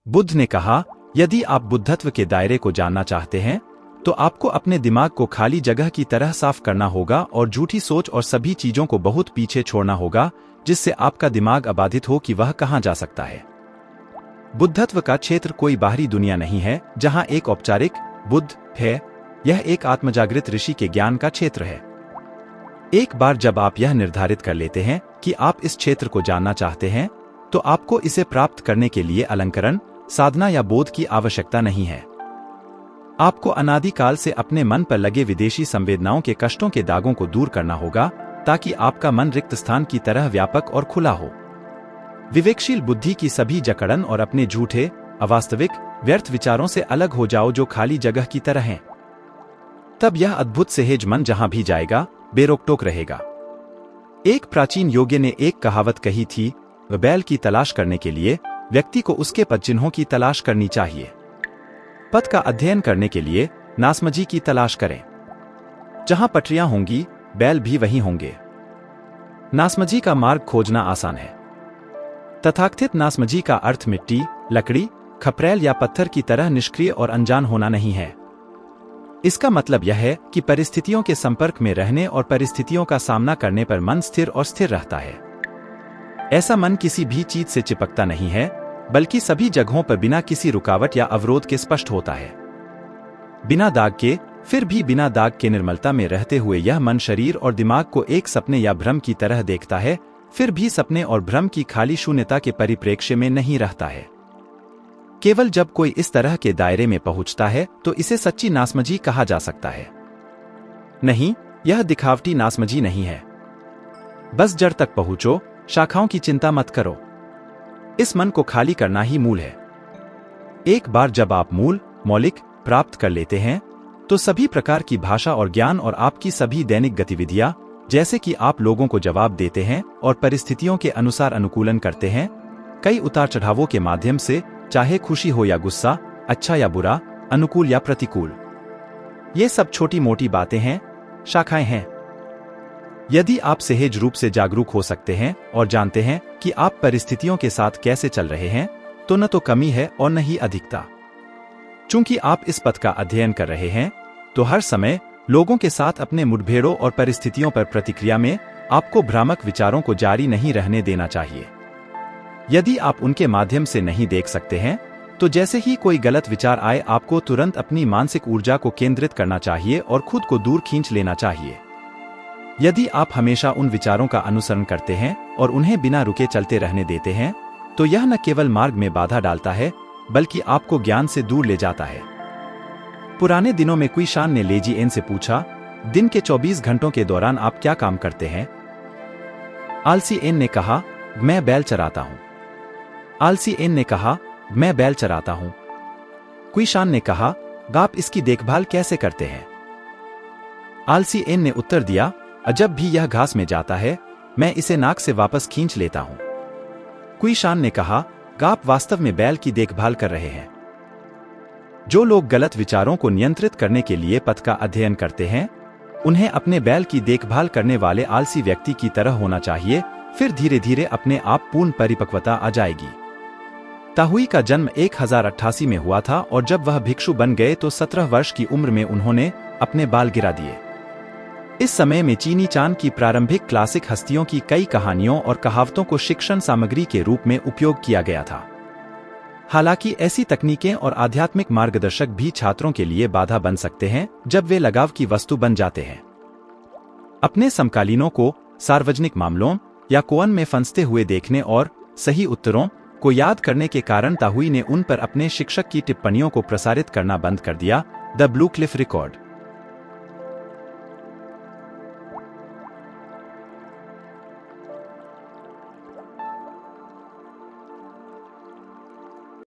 बुद्ध ने कहा, यदि आप बुद्धत्व के दायरे को जानना चाहते हैं तो आपको अपने दिमाग को खाली जगह की तरह साफ करना होगा और झूठी सोच और सभी चीजों को बहुत पीछे छोड़ना होगा जिससे आपका दिमाग अबाधित हो कि वह कहां जा सकता है। बुद्धत्व का क्षेत्र कोई बाहरी दुनिया नहीं है जहां एक औपचारिक बुद्ध है, यह एक आत्मजागृत ऋषि के ज्ञान का क्षेत्र है। एक बार जब आप यह निर्धारित कर लेते हैं कि आप इस क्षेत्र को जानना चाहते हैं तो आपको इसे प्राप्त करने के लिए अलंकरण, साधना या बोध की आवश्यकता नहीं है। आपको अनादिकाल से अपने मन पर लगे विदेशी संवेदनाओं के कष्टों के दागों को दूर करना होगा ताकि आपका मन रिक्त स्थान की तरह व्यापक और खुला हो। विवेकशील बुद्धि की सभी जकड़न और अपने झूठे, अवास्तविक, व्यर्थ विचारों से अलग हो जाओ जो खाली जगह की तरह हैं। तब यह अद्भुत सहज मन जहां भी जाएगा बेरोकटोक रहेगा। एक प्राचीन योगी ने एक कहावत कही थी, बैल की तलाश करने के लिए व्यक्ति को उसके पदचिन्हों की तलाश करनी चाहिए। पथ का अध्ययन करने के लिए नासमझी की तलाश करें। जहां पटरियां होंगी बैल भी वहीं होंगे। नासमझी का मार्ग खोजना आसान है। तथाकथित नासमझी का अर्थ मिट्टी, लकड़ी, खपरेल या पत्थर की तरह निष्क्रिय और अनजान होना नहीं है। इसका मतलब यह है कि परिस्थितियों के संपर्क में रहने और परिस्थितियों का सामना करने पर मन स्थिर और स्थिर रहता है। ऐसा मन किसी भी चीज से चिपकता नहीं है बल्कि सभी जगहों पर बिना किसी रुकावट या अवरोध के स्पष्ट होता है। बिना दाग के, फिर भी बिना दाग के निर्मलता में रहते हुए यह मन शरीर और दिमाग को एक सपने या भ्रम की तरह देखता है, फिर भी सपने और भ्रम की खाली शून्यता के परिप्रेक्ष्य में नहीं रहता है। केवल जब कोई इस तरह के दायरे में पहुंचता है तो इसे सच्ची नासमझी कहा जा सकता है। नहीं, यह दिखावटी नासमझी नहीं है। बस जड़ तक पहुंचो, शाखाओं की चिंता मत करो। इस मन को खाली करना ही मूल है। एक बार जब आप मूल, मौलिक प्राप्त कर लेते हैं तो सभी प्रकार की भाषा और ज्ञान और आपकी सभी दैनिक गतिविधियां, जैसे कि आप लोगों को जवाब देते हैं और परिस्थितियों के अनुसार अनुकूलन करते हैं, कई उतार चढ़ावों के माध्यम से, चाहे खुशी हो या गुस्सा, अच्छा या बुरा, अनुकूल या प्रतिकूल, ये सब छोटी मोटी बातें हैं, शाखाएं हैं। यदि आप सहज रूप से जागरूक हो सकते हैं और जानते हैं कि आप परिस्थितियों के साथ कैसे चल रहे हैं, तो न तो कमी है और न ही अधिकता। चूंकि आप इस पथ का अध्ययन कर रहे हैं, तो हर समय लोगों के साथ अपने मुठभेड़ों और परिस्थितियों पर प्रतिक्रिया में आपको भ्रामक विचारों को जारी नहीं रहने देना चाहिए। यदि आप उनके माध्यम से नहीं देख सकते हैं, तो जैसे ही कोई गलत विचार आए आपको तुरंत अपनी मानसिक ऊर्जा को केंद्रित करना चाहिए और खुद को दूर खींच लेना चाहिए। यदि आप हमेशा उन विचारों का अनुसरण करते हैं और उन्हें बिना रुके चलते रहने देते हैं, तो यह न केवल मार्ग में बाधा डालता है बल्कि आपको ज्ञान से दूर ले जाता है। पुराने दिनों में क्विशान ने लेजी एन से पूछा, दिन के 24 घंटों के दौरान आप क्या काम करते हैं? आलसी एन ने कहा, मैं बैल चराता हूं। आलसी एन ने कहा, मैं बैल चराता हूं। क्विशान ने कहा, आप इसकी देखभाल कैसे करते हैं? आलसी एन ने उत्तर दिया, जब भी यह घास में जाता है मैं इसे नाक से वापस खींच लेता हूं। क्विशान ने कहा, आप वास्तव में बैल की देखभाल कर रहे हैं। जो लोग गलत विचारों को नियंत्रित करने के लिए पथ का अध्ययन करते हैं, उन्हें अपने बैल की देखभाल करने वाले आलसी व्यक्ति की तरह होना चाहिए, फिर धीरे धीरे अपने आप पूर्ण परिपक्वता आ जाएगी। ताहुई का जन्म 1088 में हुआ था और जब वह भिक्षु बन गए तो 17 वर्ष की उम्र में उन्होंने अपने बाल गिरा दिए। इस समय में चीनी चान की प्रारंभिक क्लासिक हस्तियों की कई कहानियों और कहावतों को शिक्षण सामग्री के रूप में उपयोग किया गया था। हालांकि ऐसी तकनीकें और आध्यात्मिक मार्गदर्शक भी छात्रों के लिए बाधा बन सकते हैं जब वे लगाव की वस्तु बन जाते हैं। अपने समकालीनों को सार्वजनिक मामलों या कोवन में फंसते हुए देखने और सही उत्तरों को याद करने के कारण ताहुई ने उन पर अपने शिक्षक की टिप्पणियों को प्रसारित करना बंद कर दिया। The blue Cliff record.